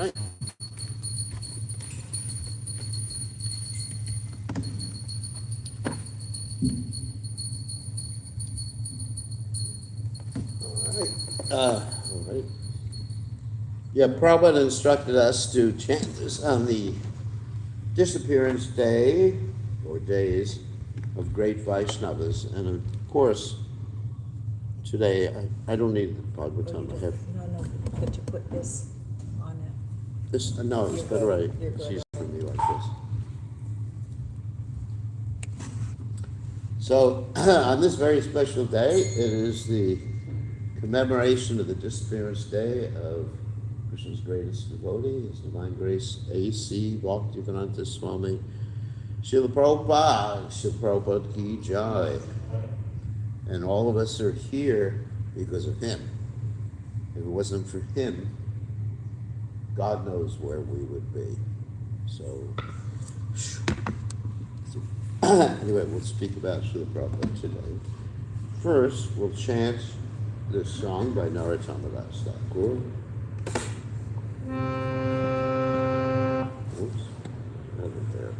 right. All right. Yeah, Prabhupada instructed us to chant this on the Disappearance Day, or days, of great Vaishnavas. And of course, today, I don't need the Bhagavatam. I have No, but you put this on it. this. No, it's better right. It's easier for me like this. So, on this very special day, it is the commemoration of the Disappearance Day of Krishna's greatest devotee, His Divine Grace A.C. Bhaktivedanta Swami Srila Prabhupada, Srila Prabhupada Ki Jai. And all of us are here because of him. If it wasn't for him, God knows where we would be. So anyway, we'll speak about Srila Prabhupada today. First, we'll chant this song by Narottama Das Thakur. Oops, another there.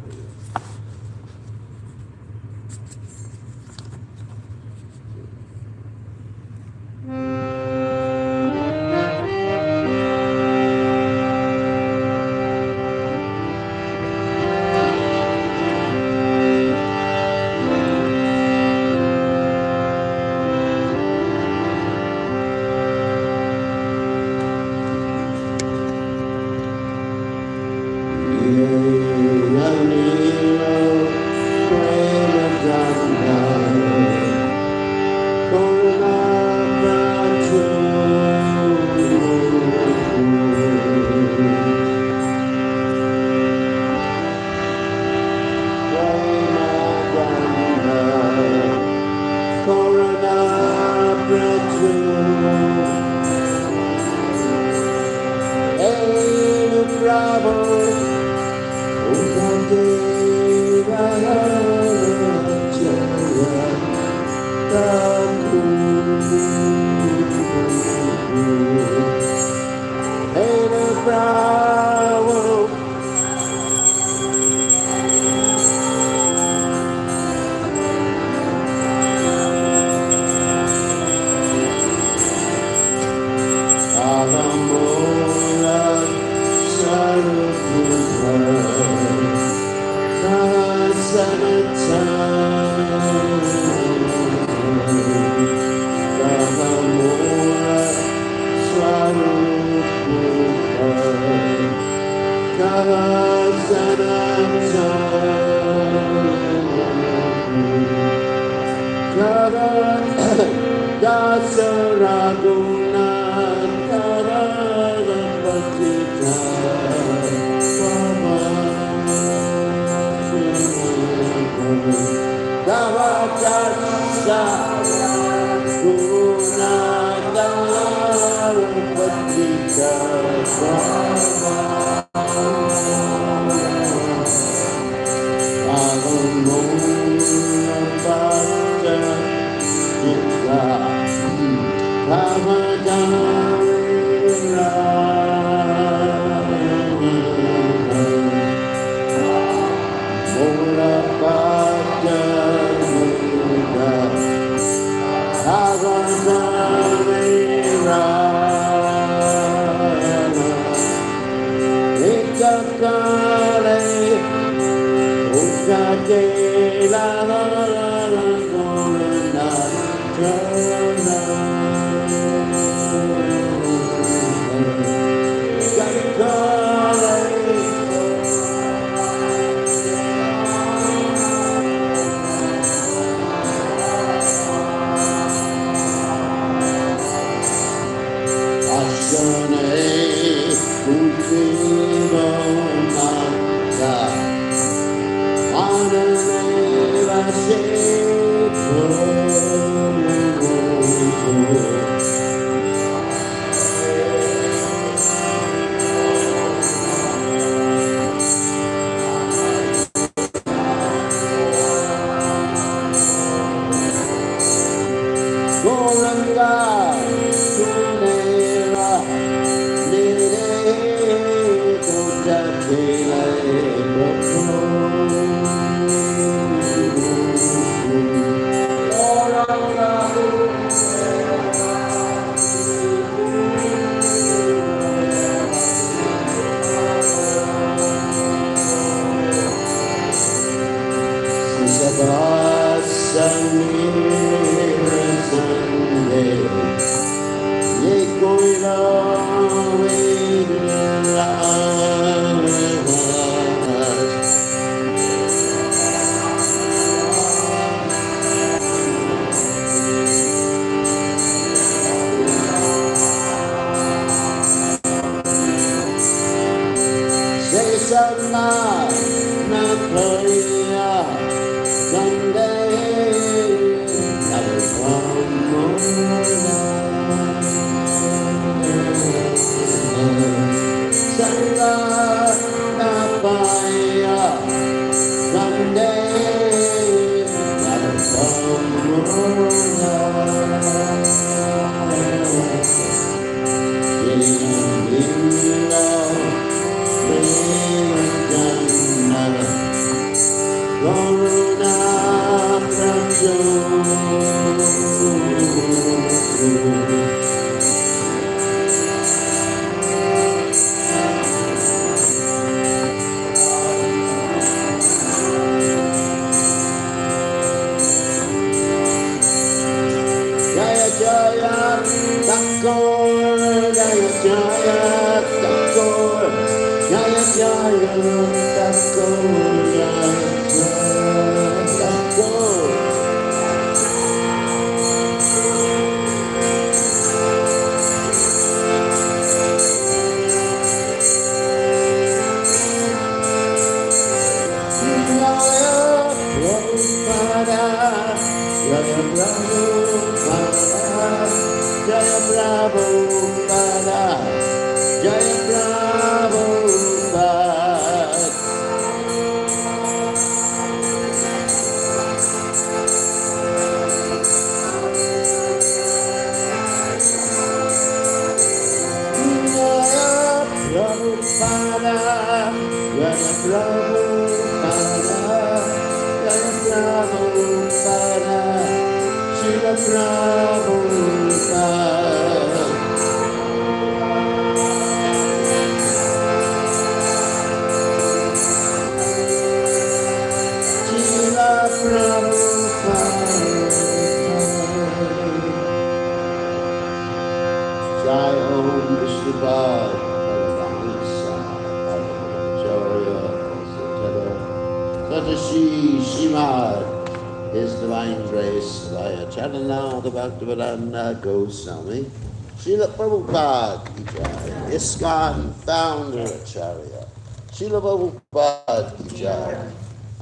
His Divine Grace via Chaitanya Bhaktivedanta Goswami, Srila Prabhupada ki jai, ISKCON founder Acharya, Srila Prabhupada ki jai,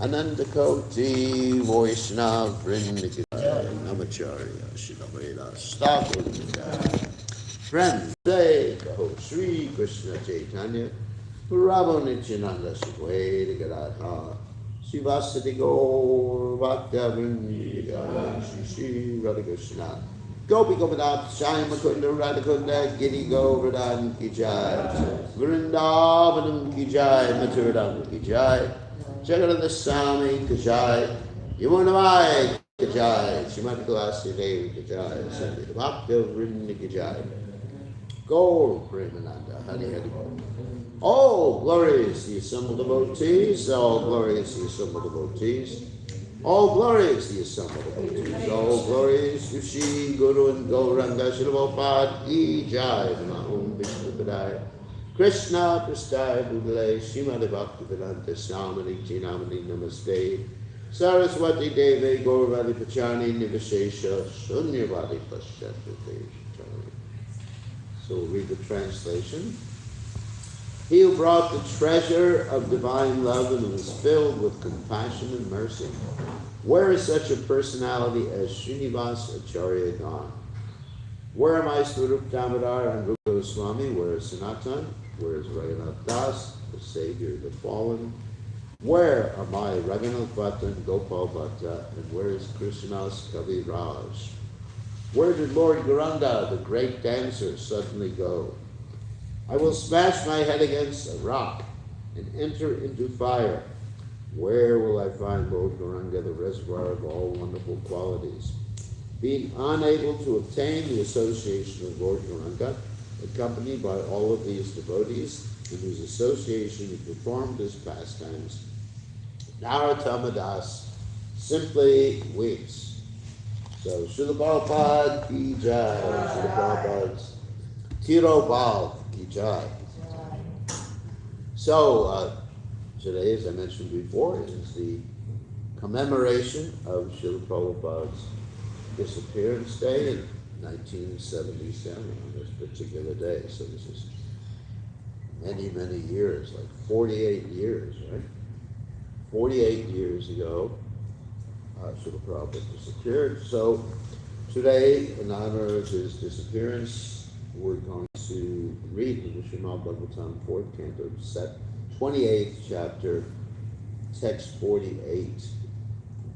Ananda Koti Vaishnav Vrinda ki jai, Namacharya, Srila Vedas Thakur ki jai. Friends, say, Kaho Sri Krishna Chaitanya, Prabhu Nityananda Shiveda Gadadha, Srivasati Gaur Bhakta Vrinda Shri Shri Radha Krishna Gopi Govardhan Shai Makunda Radhakunda Giri Govardhan Ki Jai Vrindavanam Ki Jai Mathuradam Ki Jai Jagannath Swami Ki Jai Yamunamai Ki Jai Srimati Tulasi Devi Ki Jai Sandita Bhakta Vrinda Ki Jai Gaur Premananda Hari Hari Bol. All glorious the assembled devotees, all glorious the assembled devotees, all glorious the assembled devotees, all glorious Rishi, Guru and Gauranga, Srila Prabhupada, ki jai, Om Vishnu Padaya, Krishna Prasthaya Budale, Srimati Bhaktivedanta Swami Namani Namaste, Saraswati Devi, Gauravadi Pachani, Nivashesha, Shunyavadi Pashyati. So we'll read the translation. He who brought the treasure of divine love and was filled with compassion and mercy. Where is such a personality as Srinivas Acharya gone? Where am I, Swarup Damodar and Rupa Goswami? Where is Sanatan? Where is Raghunath Das, the Savior of the fallen? Where are my Raghunath Bhatta and Gopal Bhatta? And where is Krishna's Kavi Raj? Where did Lord Gauranga, the great dancer, suddenly go? I will smash my head against a rock and enter into fire. Where will I find Lord Gauranga, the reservoir of all wonderful qualities? Being unable to obtain the association of Lord Gauranga, accompanied by all of these devotees, in whose association he performed his pastimes, Narottama Das simply weeps. So, Srila Prabhupada ki jai, Srila Prabhupada's Tiro Bal Ki Jai. So, today, as I mentioned before, is the commemoration of Srila Prabhupada's Disappearance Day in 1977 on this particular day. So this is many, many years, like 48 years, right? 48 years ago, Srila Prabhupada disappeared. So today, in honor of his disappearance, we're going to read the Srimad Bhagavatam 4th Canto, set 28th chapter, text 48.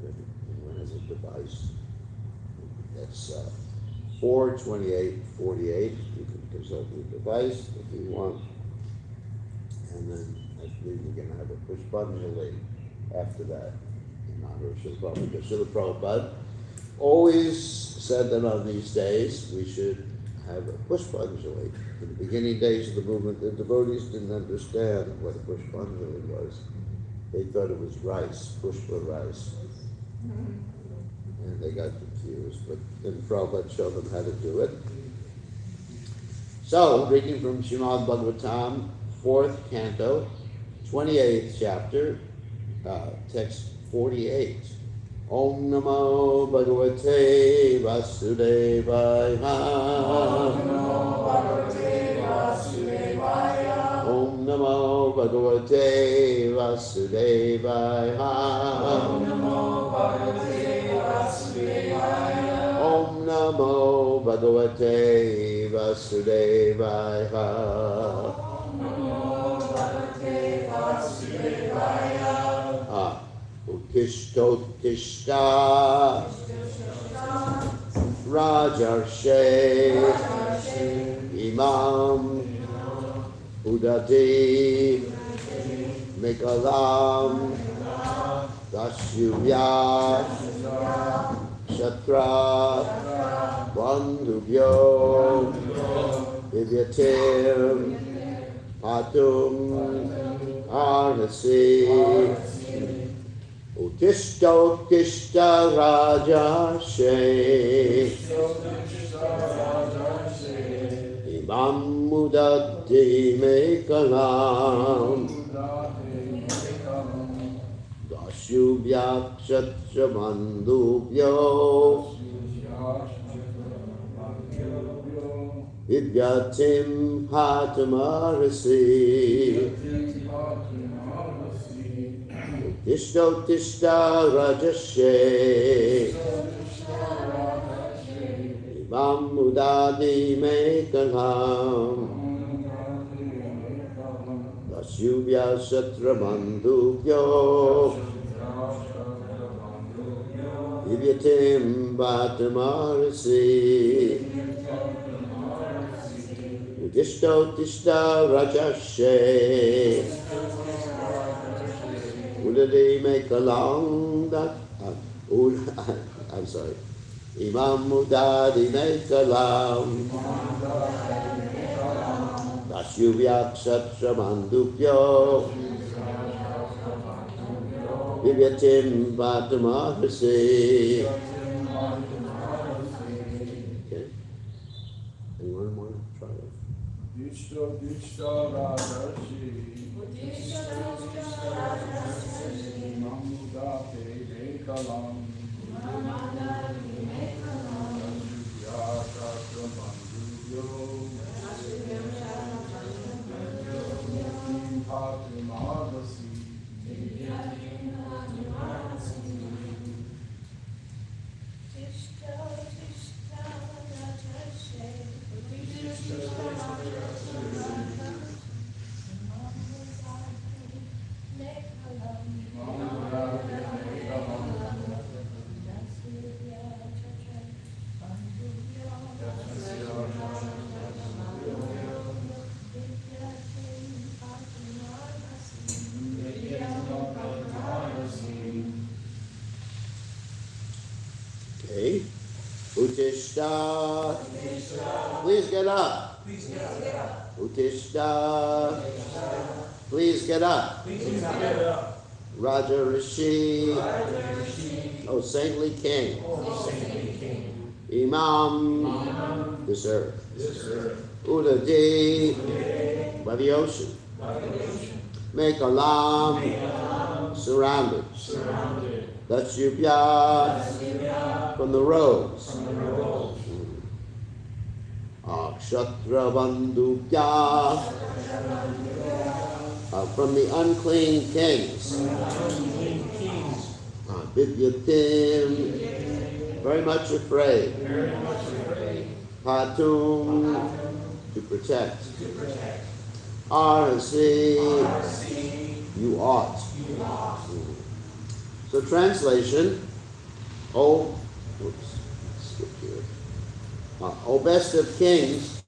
Everyone has a device. That's 4:28:48. You can consult your device if you want. And then I believe we're going to have a push button delay after that in honor of Srila Prabhupada. Because Srila Prabhupada always said that on these days we should have a push button delay. In the beginning days of the movement, the devotees didn't understand what a push button delay was. They thought it was rice, push for rice. And they got confused, but then Prabhupada showed them how to do it. So, reading from Srimad Bhagavatam, 4th Canto, 28th chapter, text 48. Om Namo Bhagavate Vasudevaya. Om Namo Bhagavate Vasudevaya. Om Namo Bhagavate Vasudevaya. Om Namo Bhagavate Vasudevaya. Om Namo Bhagavate Vasudevaya. Uttishtottishta Rajarshe Imam Udati Mekalam Dasyuvya Shatra Bandhubhyo Vivyatir Patum Arnasi Uttishta Uttishta Rajashe Imam Mudati Mekalam Dasyubhya Kshatra Bandhubhyo Vidyatim Patamarasi Uttishta Uttishta Rajashe Imam Mudadi Mekalam Dasyubhya Shatra Bandhubhyo Divyatim Bhatamarasi Uttishta Uttishta Rajashe Udadi Mekalam I'm sorry. Imam Mudadi Mekalam Dasyuvya Kshatra Bandhubhyo Vivyatim Bhatamarasi. Okay. Anyone want to try it? Uttishta Rajarshi Mamudate Mekalam Okay. Uttishta. Please get up. Uttishta. Please get up. Raja Rishi. Oh, saintly king. Imam, this earth. Udadi, by the ocean. Make alam, surrounded. Dachubya, from the roads. Akshatra bandubya, from the unclean kings. Vidyatim, very much afraid. Patum, to protect. Arasi, you ought. So translation, O best of kings,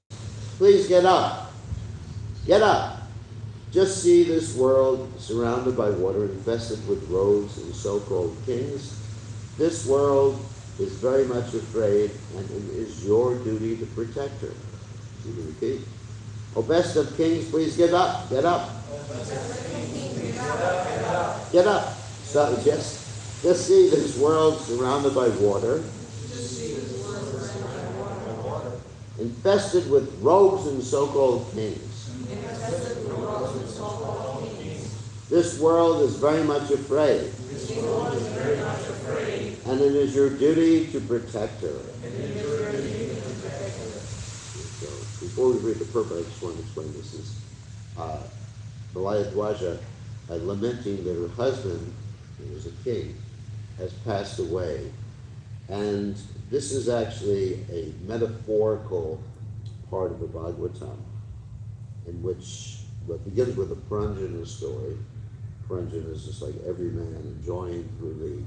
please get up. Get up. Just see this world surrounded by water, infested with rogues and so-called kings. This world is very much afraid, and it is your duty to protect her. You can repeat. O best of kings, please get up. Get up. Get up. So just see this world surrounded by water, infested with rogues and so-called kings. This world is very much afraid. And it is your duty to protect her. So, before we read the purport, I just want to explain this. Is Balayadwaja lamenting that her husband, who was a king, has passed away. And this is actually a metaphorical part of the Bhagavatam, in which what begins with a Puranjana story. Puranjana is just like every man enjoying through the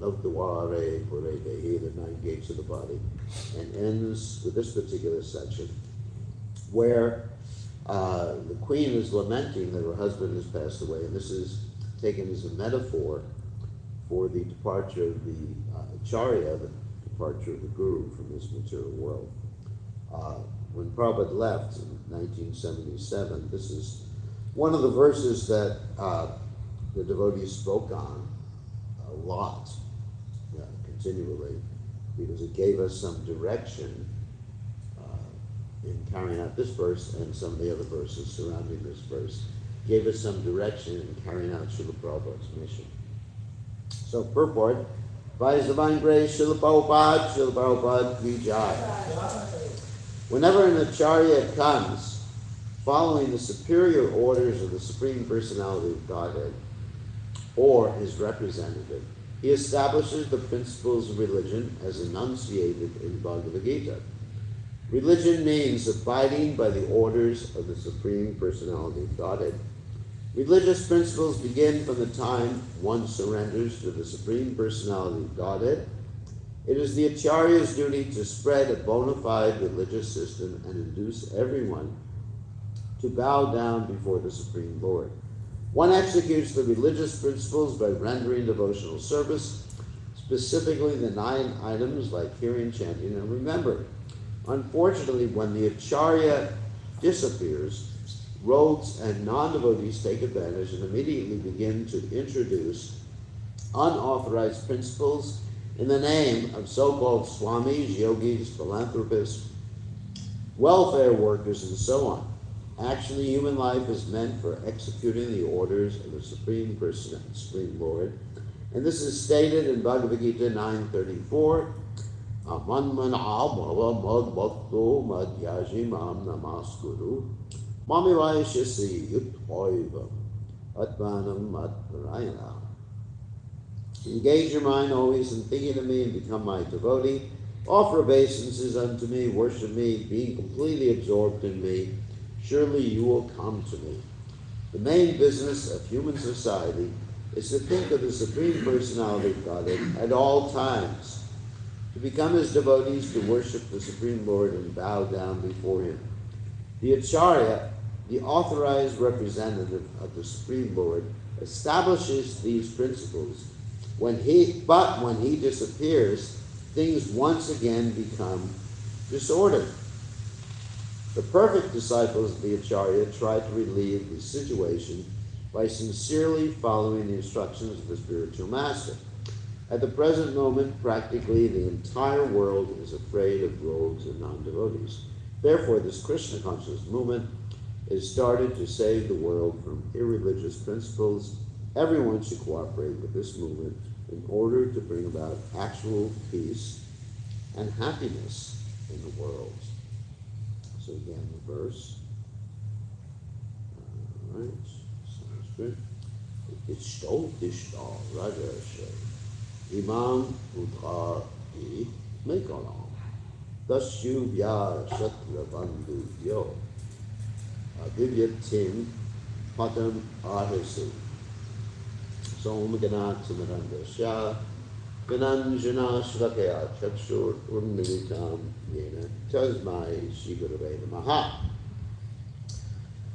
Navdware Puredehi, the 9 gates of the body, and ends with this particular section where the queen is lamenting that her husband has passed away, and this is taken as a metaphor for the departure of the Acharya, the departure of the Guru from this material world. When Prabhupada left in 1977, this is one of the verses that the devotees spoke on a lot, continually, because it gave us some direction in carrying out this verse and some of the other verses surrounding this verse. Gave us some direction in carrying out Srila Prabhupada's mission. So, purport, by His divine grace, Srila Prabhupada, Ki Jai. Whenever an Acharya comes, following the superior orders of the Supreme Personality of Godhead, or His representative, he establishes the principles of religion as enunciated in Bhagavad Gita. Religion means abiding by the orders of the Supreme Personality of Godhead. Religious principles begin from the time one surrenders to the Supreme Personality of Godhead. It is the Acharya's duty to spread a bona fide religious system and induce everyone to bow down before the Supreme Lord. One executes the religious principles by rendering devotional service, specifically the 9 items like hearing, chanting, and remembering. Unfortunately, when the Acharya disappears, rogues and non-devotees take advantage and immediately begin to introduce unauthorized principles in the name of so-called swamis, yogis, philanthropists, welfare workers, and so on. Actually, human life is meant for executing the orders of the Supreme Person, Supreme Lord. And this is stated in Bhagavad Gita 9:34. Amanmanabhava madbhakto madhyajimam namaskuru mamivayashasi yuthoivam atmanam matparayana. Engage your mind always in thinking of me and become my devotee. Offer obeisances unto me, worship me, being completely absorbed in me. Surely you will come to me. The main business of human society is to think of the Supreme Personality of Godhead at all times, to become His devotees, to worship the Supreme Lord and bow down before Him. The Acharya, the authorized representative of the Supreme Lord, establishes these principles. When he disappears, things once again become disordered. The perfect disciples of the Acharya try to relieve the situation by sincerely following the instructions of the spiritual master. At the present moment, practically the entire world is afraid of rogues and non-devotees. Therefore, this Krishna conscious movement is started to save the world from irreligious principles. Everyone should cooperate with this movement in order to bring about actual peace and happiness in the world. So again, the verse. All right, sounds good. Tishto Rajarsha Imam Udhar E Mekalam Dasyubhya Shatra Bandhu Yo Divyatim Padam Arhasi Somagana Timaranda Shah Vinanjana Shvakaya Chakshur Urmilitam Yena Tasmai Shigurave Namaha.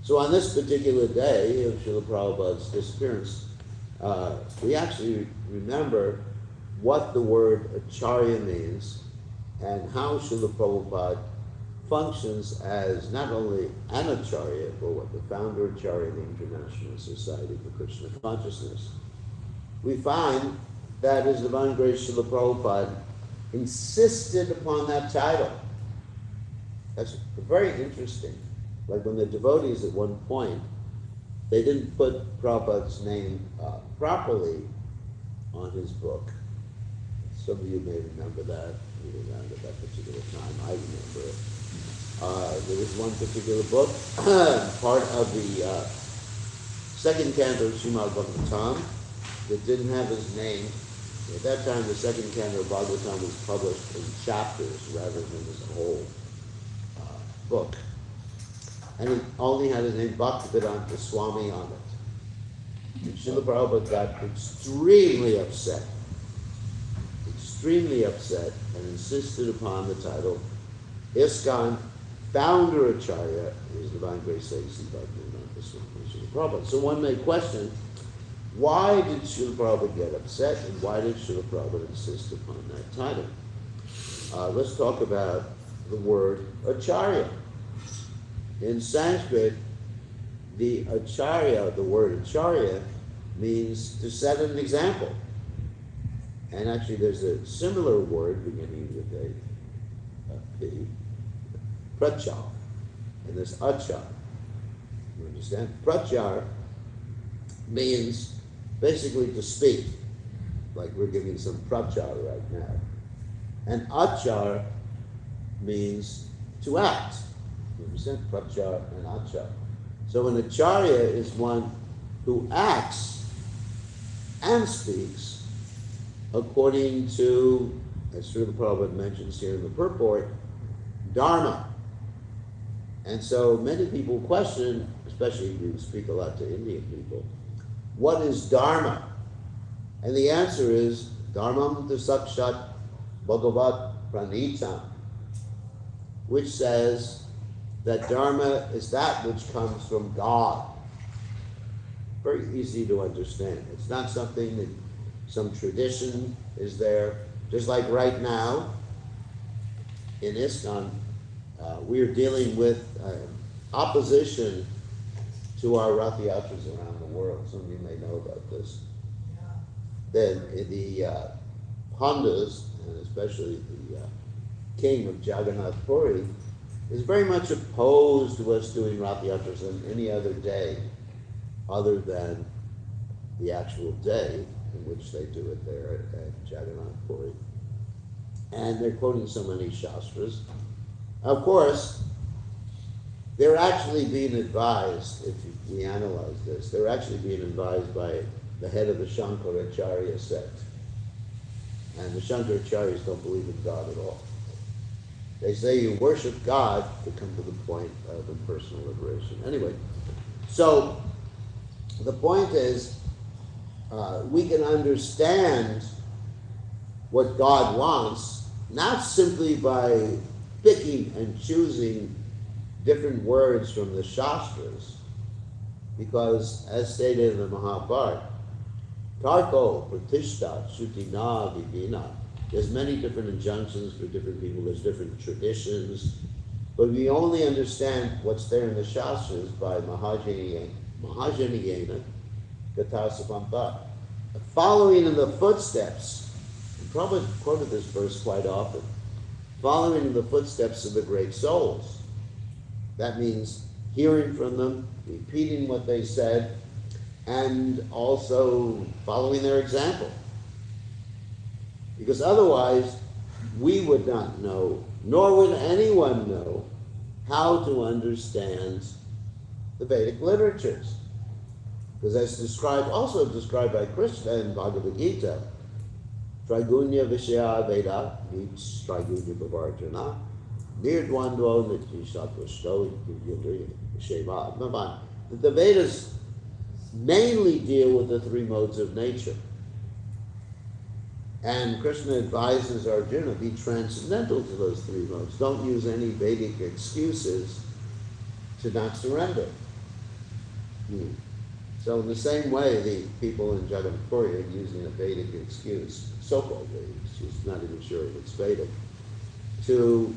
So on this particular day of Srila Prabhupada's disappearance, we actually remember what the word acharya means and how Srila Prabhupada functions as not only an acharya, but what the founder acharya of the International Society for Krishna Consciousness. We find that His Divine Grace Srila Prabhupada insisted upon that title. That's very interesting. Like when the devotees at one point, they didn't put Prabhupada's name properly on his book. Some of you may remember that. You were around at that particular time. I remember it. There was one particular book, part of the second canto of Srimad Bhagavatam, that didn't have his name. At that time, the second canto of Bhagavatam was published in chapters rather than as a whole book. And it only had his name Bhaktivedanta Swami on it. And Srila Prabhupada got extremely upset, and insisted upon the title ISKCON Founder Acharya, His Divine Grace A.C. Bhaktivedanta Swami Srila Prabhupada. So one may question, why did Srila Prabhupada get upset, and why did Srila Prabhupada insist upon that title? Let's talk about the word Acharya. In Sanskrit, the word acharya, means to set an example. And actually there's a similar word beginning with a P, prachar, and there's achar. You understand? Prachar means basically to speak, like we're giving some prachar right now. And achar means to act. You understand? Prachar and achar. So an acharya is one who acts and speaks according to, as Srila Prabhupada mentions here in the purport, dharma. And so many people question, especially if you speak a lot to Indian people, what is dharma? And the answer is dharmam sakshat bhagavat pranitam, which says that dharma is that which comes from God. Very easy to understand. It's not something that some tradition is there. Just like right now in ISKCON, we are dealing with opposition to our Rath Yatras around the world. Some of you may know about this. Then the Pandas, and especially the king of Jagannath Puri, is very much opposed to us doing Rath Yatras on any other day other than the actual day in which they do it there at Jagannath Puri. And they're quoting so many Shastras. Of course, they're actually being advised, if we analyze this, they're actually being advised by the head of the Shankaracharya sect. And the Shankaracharyas don't believe in God at all. They say you worship God to come to the point of impersonal liberation. Anyway, so the point is, we can understand what God wants, not simply by picking and choosing different words from the Shastras, because as stated in the Mahabharata, Tarko Pratishta Shutina Vidina, there's many different injunctions for different people, there's different traditions, but we only understand what's there in the Shastras by Mahajaniyena Gatasapampa, following in the footsteps Prabhupada quoted this verse quite often. Following in the footsteps of the great souls. That means hearing from them, repeating what they said, and also following their example. Because otherwise, we would not know, nor would anyone know, how to understand the Vedic literatures. Because as also described by Krishna in Bhagavad Gita, Trigunya Vishaya Veda meets Trigunya Bhavarjana, Nirdwandvo Nitvishatvasto Sheva. The Vedas mainly deal with the three modes of nature. And Krishna advises Arjuna, be transcendental to those three modes. Don't use any Vedic excuses to not surrender. So in the same way, the people in Jagannath Puri are using a Vedic excuse, so-called Vedic excuse, not even sure if it's Vedic, to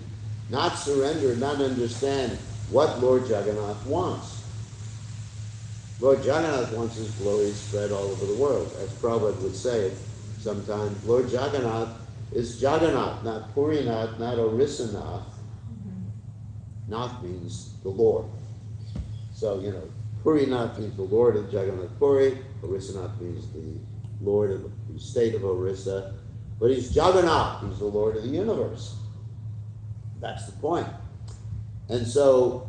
not surrender, not understand what Lord Jagannath wants. Lord Jagannath wants his glory spread all over the world. As Prabhupada would say sometimes, Lord Jagannath is Jagannath, not Purinath, not Orissanath. Nath means the Lord. So, Purinath means the Lord of Jagannath Puri. Orissanath means the Lord of the state of Orissa. But he's Jagannath. He's the Lord of the universe. That's the point. And so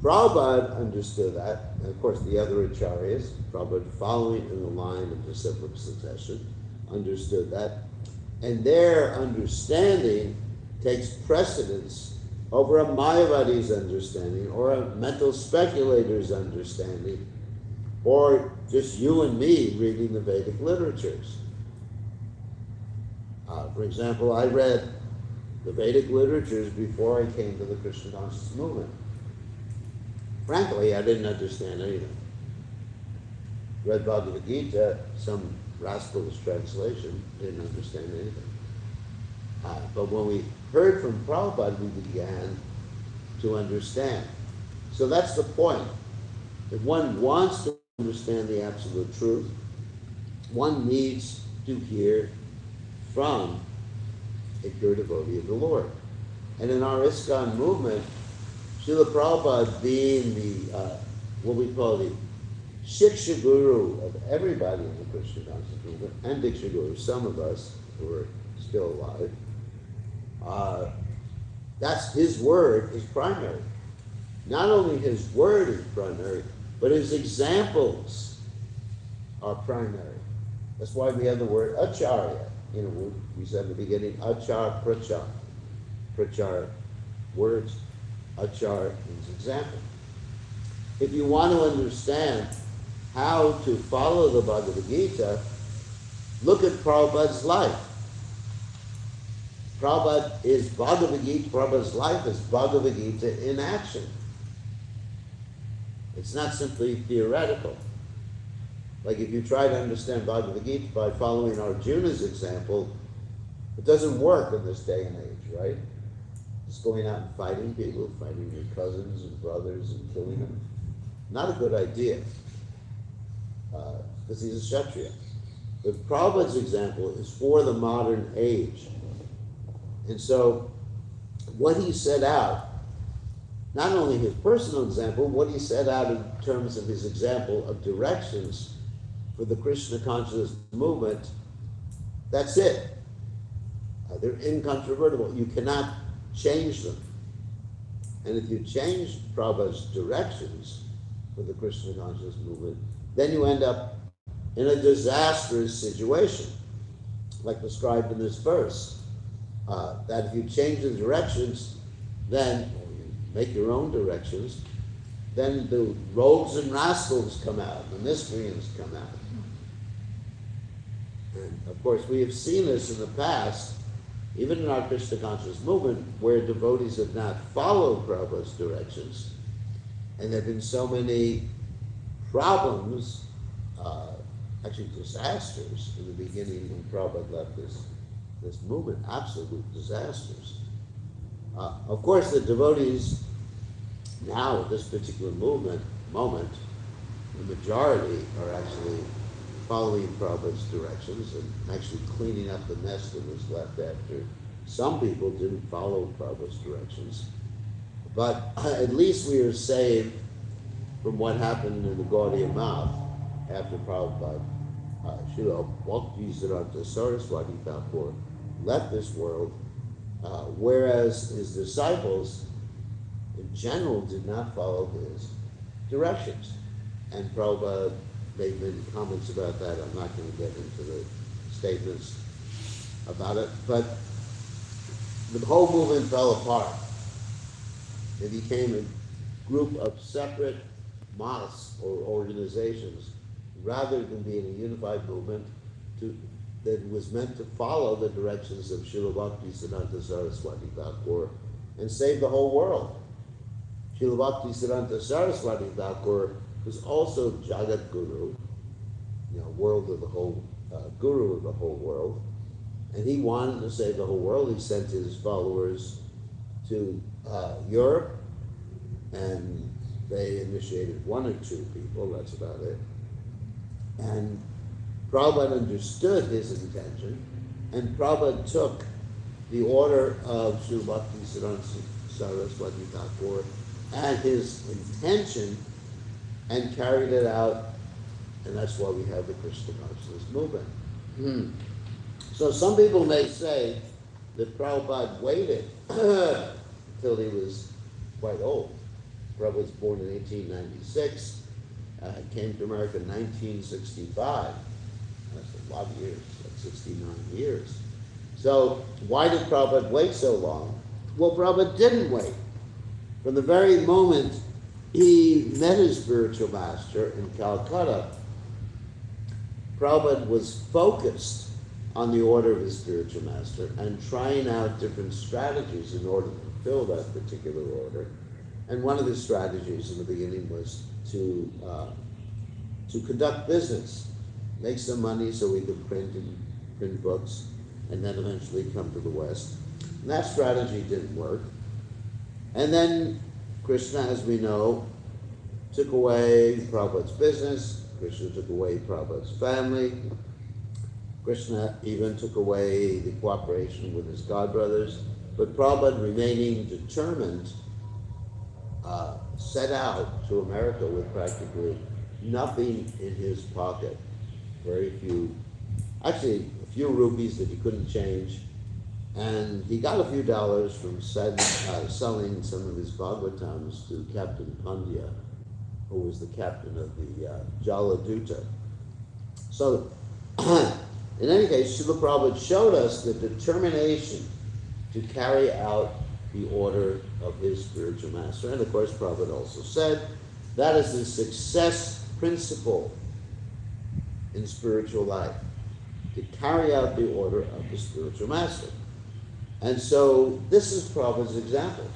Prabhupada understood that. And of course, the other acharyas, Prabhupada following in the line of disciplic succession, understood that. And their understanding takes precedence over a Mayavadi's understanding, or a mental speculator's understanding, or just you and me reading the Vedic literatures. For example, I read the Vedic literatures before I came to the Krishna conscious movement. Frankly, I didn't understand anything. Read Bhagavad Gita, some rascal's translation, didn't understand anything. But when we heard from Prabhupada, we began to understand. So that's the point. If one wants to understand the absolute truth, one needs to hear from a pure devotee of the Lord. And in our ISKCON movement, Srila Prabhupada being the, what we call the Shiksha Guru of everybody in the Krishna conscious movement, and Diksha Guru, some of us who are still alive, that's his word is primary. Not only his word is primary, but his examples are primary. That's why we have the word acharya. We said in the beginning, achar, prachar. Prachar, words. Achar means example. If you want to understand how to follow the Bhagavad Gita, look at Prabhupada's life. Prabhupada is Bhagavad Gita. Prabhupada's life is Bhagavad Gita in action. It's not simply theoretical. Like if you try to understand Bhagavad Gita by following Arjuna's example, it doesn't work in this day and age, right? Just going out and fighting people, fighting your cousins and brothers and killing them. Not a good idea, because he's a Kshatriya. But Prabhupada's example is for the modern age. And so what he set out, not only his personal example, what he set out in terms of his example of directions for the Krishna consciousness movement, that's it. They're incontrovertible. You cannot change them. And if you change Prabhupada's directions for the Krishna consciousness movement, then you end up in a disastrous situation, like described in this verse. That if you change the directions, then you make your own directions, then the rogues and rascals come out, the miscreants come out. And of course, we have seen this in the past, even in our Krishna conscious movement, where devotees have not followed Prabhupada's directions, and there have been so many problems, actually disasters, in the beginning when Prabhupada left this movement, absolute disasters. Of course, the devotees now at this particular moment, the majority are actually following Prabhupada's directions and actually cleaning up the mess that was left after some people didn't follow Prabhupada's directions. But at least we are saved from what happened in the Gaudiya Math after Prabhupada, Srila Bhaktisiddhanta Saraswati Thakur left this world, whereas his disciples in general did not follow his directions. And Prabhupada made many comments about that. I'm not going to get into the statements about it, but the whole movement fell apart. It became a group of separate mosques or organizations rather than being a unified movement that was meant to follow the directions of Srila Bhaktisiddhanta Saraswati Thakur and save the whole world. Srila Bhaktisiddhanta Saraswati Thakur was also Jagat Guru, world of the whole, guru of the whole world, and he wanted to save the whole world. He sent his followers to Europe, and they initiated one or two people, that's about it. And Prabhupada understood his intention, and Prabhupada took the order of Srila Bhaktisiddhanta Saraswati Thakur and his intention and carried it out, and that's why we have the Krishna consciousness movement. So some people may say that Prabhupada waited until he was quite old. Prabhupada was born in 1896, came to America in 1965. That's a lot of years, that's 69 years. So why did Prabhupada wait so long? Well, Prabhupada didn't wait. From the very moment he met his spiritual master in Calcutta, Prabhupada was focused on the order of his spiritual master and trying out different strategies in order to fulfill that particular order. And one of the strategies in the beginning was to conduct business, make some money so we could print books, and then eventually come to the West. And that strategy didn't work. And then Krishna, as we know, took away Prabhupada's business. Krishna took away Prabhupada's family. Krishna even took away the cooperation with his godbrothers. But Prabhupada, remaining determined, set out to America with practically nothing in his pocket. Very few, actually a few rupees that he couldn't change. And he got a few dollars from selling some of his Bhagavatams to Captain Pandya, who was the captain of the Jaladuta. So, in any case, Srila Prabhupada showed us the determination to carry out the order of his spiritual master. And of course, Prabhupada also said that is the success principle in spiritual life, to carry out the order of the spiritual master. And so this is Prabhupada's example.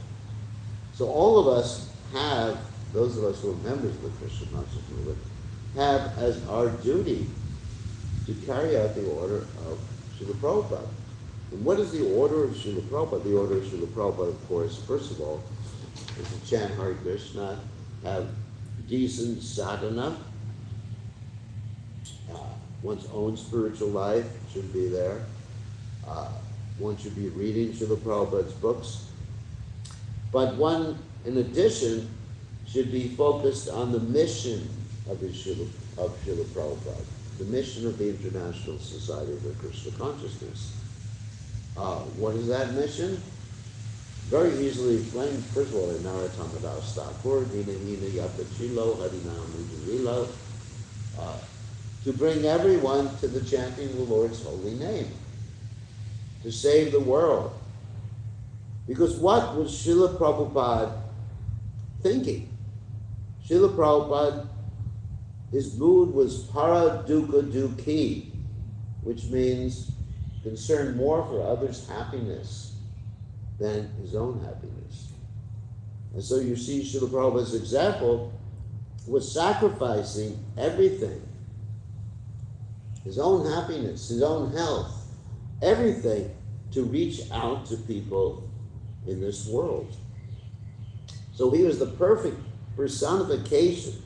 So all of us have, those of us who are members of the Krishna consciousness movement, have as our duty to carry out the order of Srila Prabhupada. And what is the order of Srila Prabhupada? The order of Srila Prabhupada, of course, first of all, is to chant Hare Krishna, have decent sadhana, one's own spiritual life should be there. One should be reading Srila Prabhupada's books. But one, in addition, should be focused on the mission of Srila Prabhupada, the mission of the International Society of the Krishna Consciousness. What is that mission? Very easily explained. First of all, in Narottam Das Thakur, Dina Hina Yata Chilo, Harinam Mujurilo, to bring everyone to the chanting of the Lord's holy name, to save the world. Because what was Srila Prabhupada thinking? Srila Prabhupada, his mood was para dukkha dukhi, which means concern more for others' happiness than his own happiness. And so you see Srila Prabhupada's example was sacrificing everything, his own happiness, his own health, everything, to reach out to people in this world. So he was the perfect personification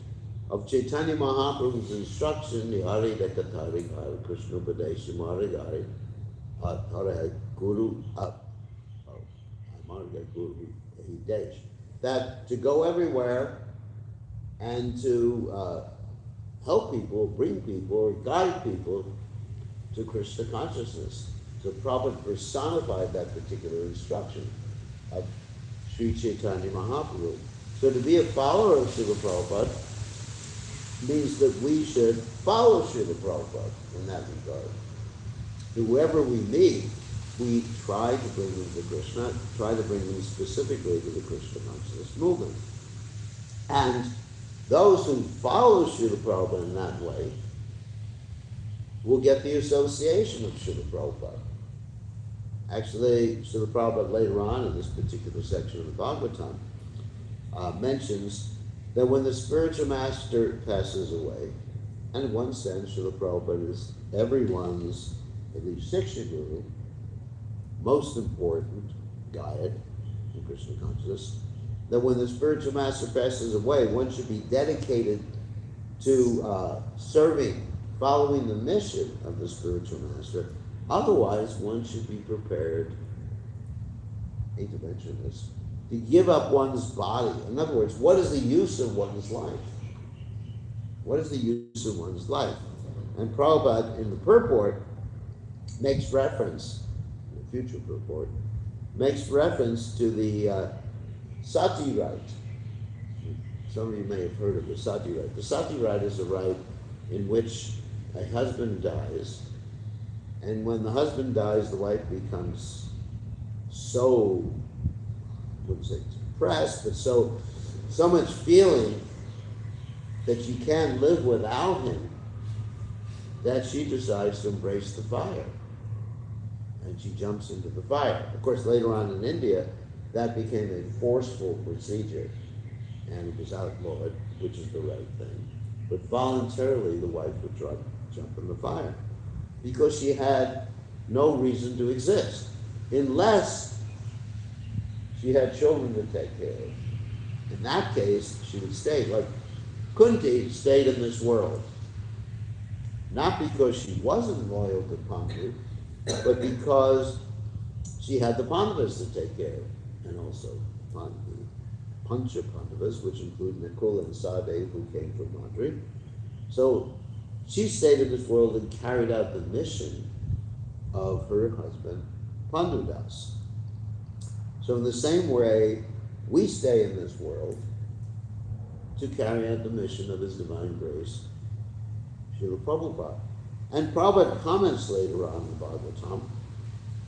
of Chaitanya Mahaprabhu's instruction, the Hari Dekatari Hari Krishna Upadesha Marigari, Hare Guru Marga Guru Hidesh, that to go everywhere and to help people, bring people, guide people to Krishna consciousness. So Prabhupada personified that particular instruction of Sri Chaitanya Mahaprabhu. So to be a follower of Srila Prabhupada means that we should follow Srila Prabhupada in that regard. Whoever we meet, we try to bring them to Krishna, try to bring them specifically to the Krishna consciousness movement. And those who follow Srila Prabhupada in that way will get the association of Srila Prabhupada. Actually, Srila Prabhupada later on in this particular section of the Bhagavatam mentions that when the spiritual master passes away, and in one sense, Srila Prabhupada is everyone's, at least Shiksha Guru, most important guide in Krishna consciousness, that when the spiritual master passes away, one should be dedicated to serving, following the mission of the spiritual master. Otherwise, one should be prepared, I hate to mention this, to give up one's body. In other words, what is the use of one's life? What is the use of one's life? And Prabhupada, in the purport, makes reference, the future purport, makes reference to the sati rite. Some of you may have heard of the sati rite. The sati rite is a rite in which a husband dies, and when the husband dies, the wife becomes so, I wouldn't say depressed, but so much feeling that she can't live without him, that she decides to embrace the fire. And she jumps into the fire. Of course, later on in India, that became a forceful procedure, and it was outlawed, which is the right thing. But voluntarily, the wife would jump in the fire because she had no reason to exist, unless she had children to take care of. In that case, she would stay. Like Kunti stayed in this world, not because she wasn't loyal to Pandu, but because she had the Pandavas to take care of, and also the Pancha Pandavas, which include Nakula and Sahadev, who came from Madri. So she stayed in this world and carried out the mission of her husband, Pandudas. So in the same way, we stay in this world to carry out the mission of His Divine Grace, Srila Prabhupada. And Prabhupada comments later on in the Bhagavatam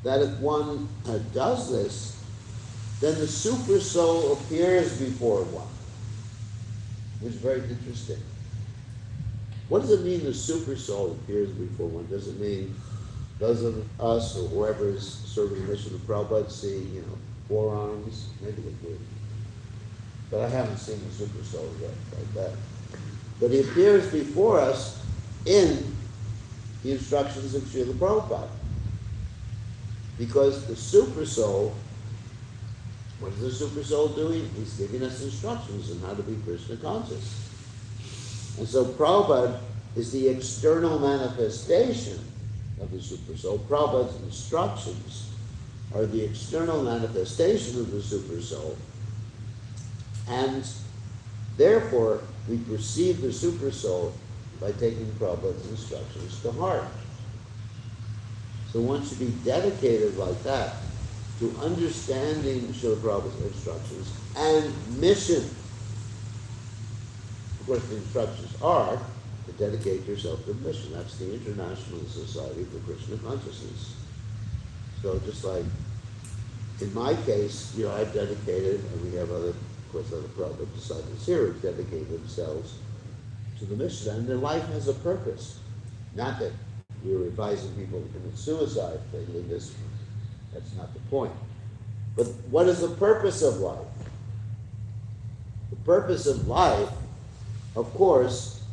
that if one does this, then the super soul appears before one, which is very interesting. What does it mean the super soul appears before one? Does it mean those of us or whoever is serving the mission of Prabhupada see, forearms? Maybe they do. But I haven't seen the super soul yet like that. But he appears before us in the instructions of Srila Prabhupada. Because the super soul, what is the super soul doing? He's giving us instructions on how to be Krishna conscious. And so Prabhupada is the external manifestation of the super soul. Prabhupada's instructions are the external manifestation of the super soul. And therefore, we perceive the super soul by taking Prabhupada's instructions to heart. So one should be dedicated like that to understanding Srila Prabhupada's instructions and mission. Of course, the instructions are to dedicate yourself to mission. That's the International Society for Krishna Consciousness. So just like in my case, I've dedicated, and we have other Prabhupada disciples here who dedicate themselves to the mission, and their life has a purpose. Not that we're advising people to commit suicide, that's not the point. But what is the purpose of life? The purpose of life, of course,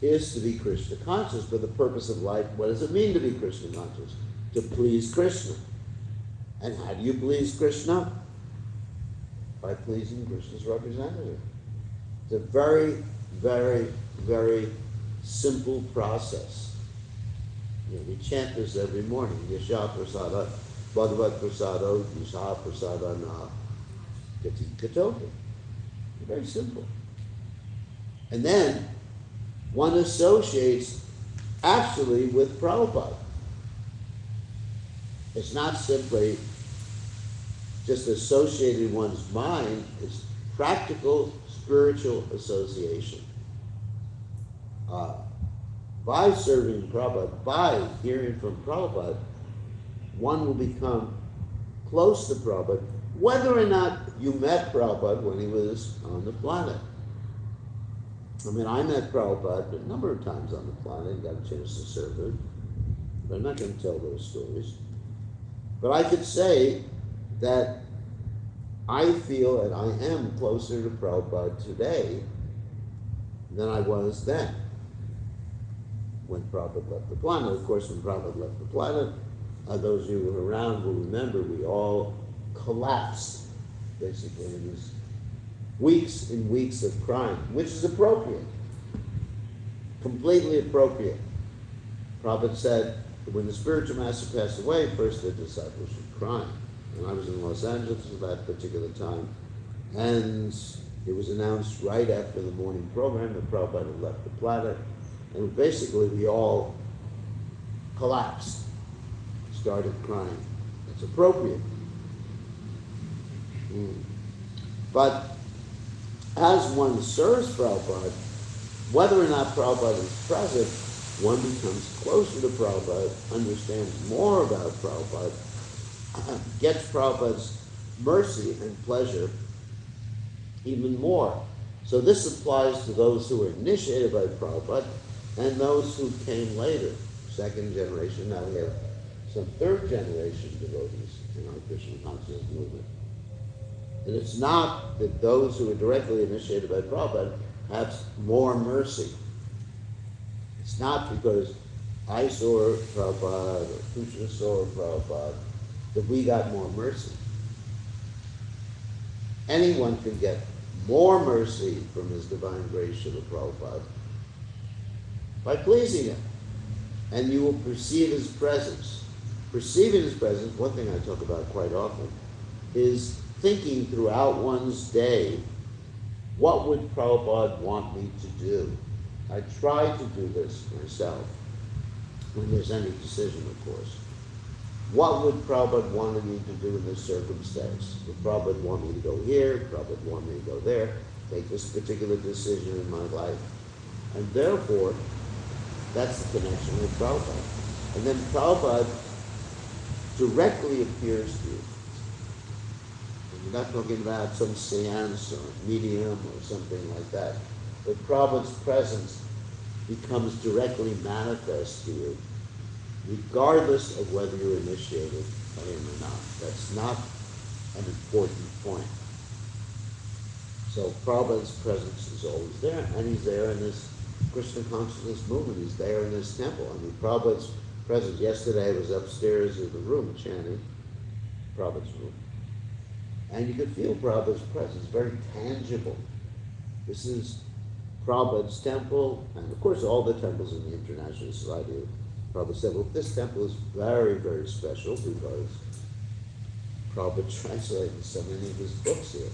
is to be Krishna conscious. But the purpose of life, what does it mean to be Krishna conscious? To please Krishna. And how do you please Krishna? By pleasing Krishna's representative. It's a very very, very simple process. We chant this every morning. Yasha prasada, bhagavat prasado, yasha prasada na gati katoka. Very simple. And then one associates actually with Prabhupada. It's not simply just associated in one's mind, it's practical spiritual association. By serving Prabhupada, by hearing from Prabhupada, one will become close to Prabhupada, whether or not you met Prabhupada when he was on the planet. I mean, I met Prabhupada a number of times on the planet and got a chance to serve him, but I'm not going to tell those stories. But I could say that I feel and I am closer to Prabhupada today than I was then, when Prabhupada left the planet. Of course, when Prabhupada left the planet, those of you who were around will remember we all collapsed, basically, in these weeks and weeks of crying, which is appropriate, completely appropriate. Prabhupada said that when the spiritual master passed away, first the disciples were crying. And I was in Los Angeles at that particular time, and it was announced right after the morning program that Prabhupada had left the planet, and basically we all collapsed, started crying. It's appropriate. But as one serves Prabhupada, whether or not Prabhupada is present, one becomes closer to Prabhupada, understands more about Prabhupada, gets Prabhupada's mercy and pleasure even more. So this applies to those who were initiated by Prabhupada and those who came later, second generation. Now we have some third generation devotees in our Krishna consciousness movement. And it's not that those who are directly initiated by Prabhupada have more mercy. It's not because I saw Prabhupada or Krishna saw Prabhupada that we got more mercy. Anyone can get more mercy from His divine grace, Srila Prabhupada, by pleasing Him. And you will perceive His presence. Perceiving His presence, one thing I talk about quite often, is thinking throughout one's day, what would Prabhupada want me to do? I try to do this myself, when there's any decision, of course. What would Prabhupada want me to do in this circumstance? Would Prabhupada want me to go here? Prabhupada want me to go there? Make this particular decision in my life. And therefore, that's the connection with Prabhupada. And then Prabhupada directly appears to you. And we're not talking about some seance or medium or something like that. But Prabhupada's presence becomes directly manifest to you, regardless of whether you're initiated by Him or not. That's not an important point. So Prabhupada's presence is always there, and He's there in this Krishna consciousness movement. He's there in this temple. I mean, Prabhupada's presence. Yesterday I was upstairs in the room chanting Prabhupada's room. And you could feel Prabhupada's presence, very tangible. This is Prabhupada's temple, and of course all the temples in the International Society of Prabhupada said, well, this temple is very, very special because Prabhupada translated so many of his books here.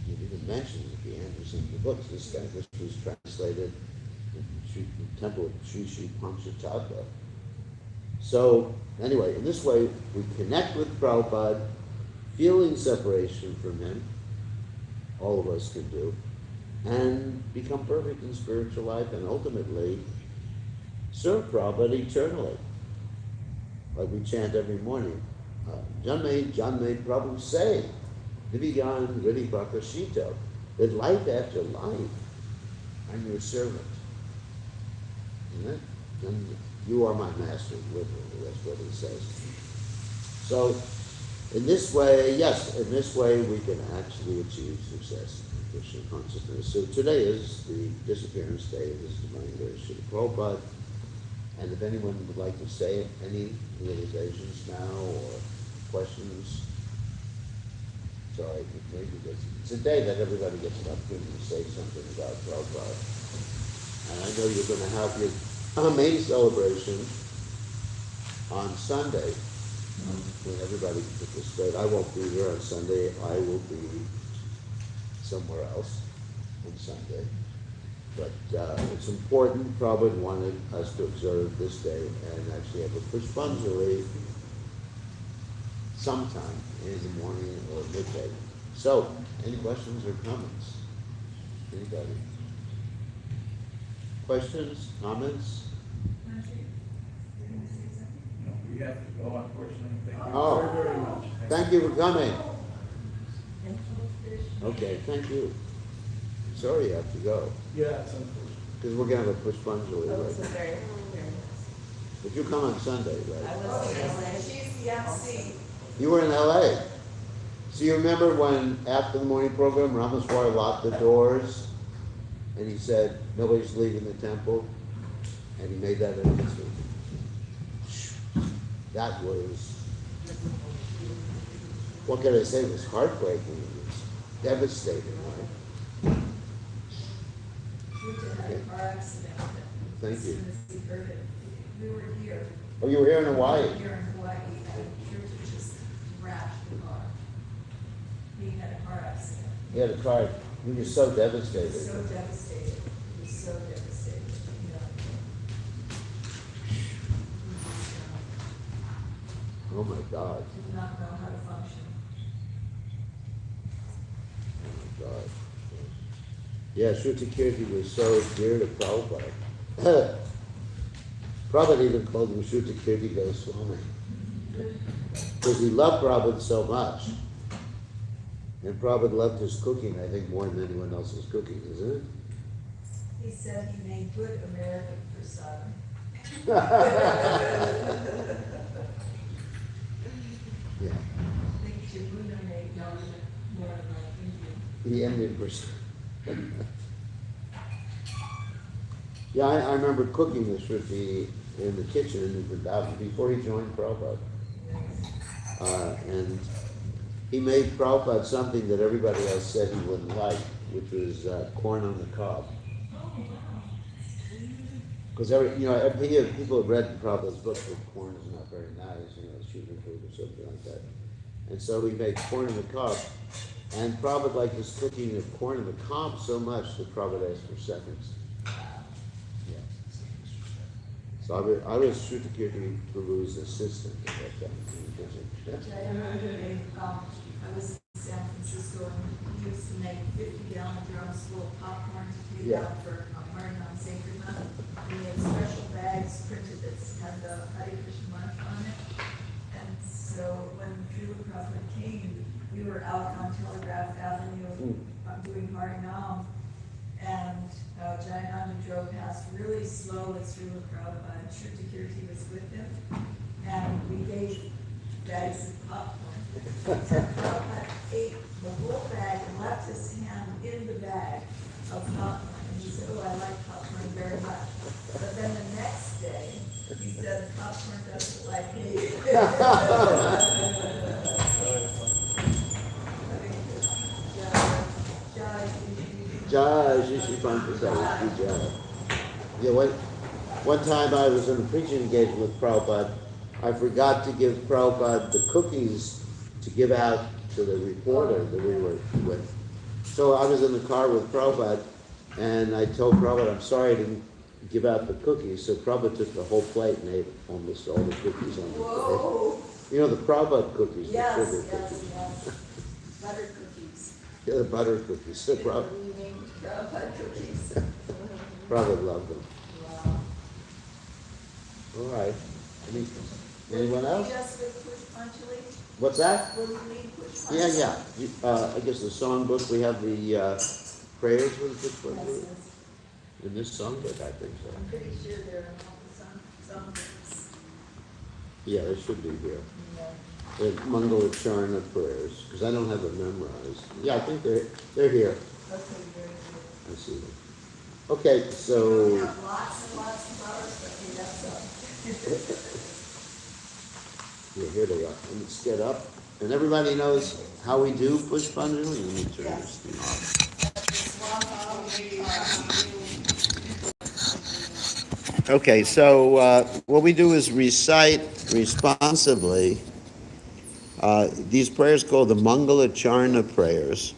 He even mentions at the end of some of the books, this was translated in the temple of Sri Sri Panchatattva. So anyway, in this way, we connect with Prabhupada, feeling separation from Him, all of us can do, and become perfect in spiritual life, and ultimately serve Prabhupada eternally. Like we chant every morning, Janme Janme Prabhu say, Divigan Riddhi Prakashito, that life after life, I'm your servant. Isn't it? And you are my master, literally, that's what He says. So, in this way, yes, in this way we can actually achieve success in Krishna consciousness. So today is the disappearance day of His Divine Grace, Srila Prabhupada. And if anyone would like to say any realizations now or questions. So I think because it's a day that everybody gets an opportunity to say something about Prabhupada. And I know you're going to have your main celebration on Sunday, when everybody can participate. I won't be here on Sunday. I will be somewhere else on Sunday. But it's important. Prabhupada wanted us to observe this day and actually have a Pushpanjali sometime in the morning or midday. So, any questions or comments? Anybody? Questions, comments? No, we have to go, unfortunately. Thank you Oh. very, very much. Thank you for coming. Okay, thank you. Sorry you have to go, Yeah, it's unfortunate. because we're gonna have a Pushpanjali. That was Right? very, very nice. But you come on Sunday, I right? was in LA. She's the MC. You were in LA. So you remember when, after the morning program, Ramaswamy locked the doors, and he said, nobody's leaving the temple, and he made that announcement. That was, what can I say, it was heartbreaking, it was devastating, right? We did have a car accident. Thank you. As soon as we heard it, we were here. Oh, you were here in We Hawaii? were here in Hawaii, and Kirtan just crashed the car. He had a car accident. You had a car, you were so He devastated. was so devastated. He was so devastated. Oh my God, Did not know how to function. oh my God. Yeah, Shruti Kirti was so dear to Prabhupada. Prabhupada even called him Shruti Kirti Goswami. Because he loved Prabhupada so much. And Prabhupada loved his cooking, I think, more than anyone else's cooking, isn't it? He said he made good American prasadam. Yeah, I think Jamuna made more like Indian. the Indian person. Yeah, I remember cooking with Shruti in the kitchen in Vrindavan before he joined Prabhupada. And he made Prabhupada something that everybody else said he wouldn't like, which was corn on the cob. Because people have read Prabhupada's book that corn is not very nice, sugar food or something like that. And so he made corn on the cob. And Prabhupada liked his cooking of corn on the cob so much that Prabhupada asked for seconds. Yeah. So I was Shruti Kirti Prabhu's assistant at that time. I was in San Francisco and he used to make 50-gallon drums full of popcorn to take Yeah. out for a party on Sacred Month. And we had special bags printed that had the Hare Krishna mantra on it. And so when Srila Prabhupada came, we were out on Telegraph Avenue doing Harinam. And Jayananda drove past really slow with Srila Prabhupada, and Shruti Kirti was with him. And we gave bags of popcorn. Prabhupada ate the whole bag and left his hand in the bag of popcorn. And he said, oh, I like popcorn very much. But then the next day, he said, popcorn doesn't like me. Jai, Shishi Pankasai, Jai. Yeah, one time I was in a preaching engagement with Prabhupada. I forgot to give Prabhupada the cookies to give out to the reporter that we were with. So I was in the car with Prabhupada, and I told Prabhupada, I'm sorry I didn't give out the cookies. So Prabhupada took the whole plate and ate almost all the cookies on the Whoa. plate. The Prabhupada cookies, Yes, the sugar yes, cookies. yes. Butter cookies. Yeah, the butter cookies. So Prabhupada Prabhupada cookies. loved them. Wow. All right. Anyone else? Just with Pushpanjali? What's that? Will you lead Pushpanjali? Yeah. I guess the songbook, we have the prayers for the Pushpanjali. Yes, yes. In this songbook, I think so. I'm pretty sure there are some things. Yeah, it should be here. Yeah. The Mangala Charana prayers, because I don't have them memorized. Yeah, I think they're here. Okay, very good. I see them. Okay, We so have lots and lots of flowers, but we have some. Yeah, here they are. Let's get up. And everybody knows how we do Pushpanjali? Let me turn this thing off. Okay, so what we do is recite responsibly these prayers called the Mangala Charna prayers.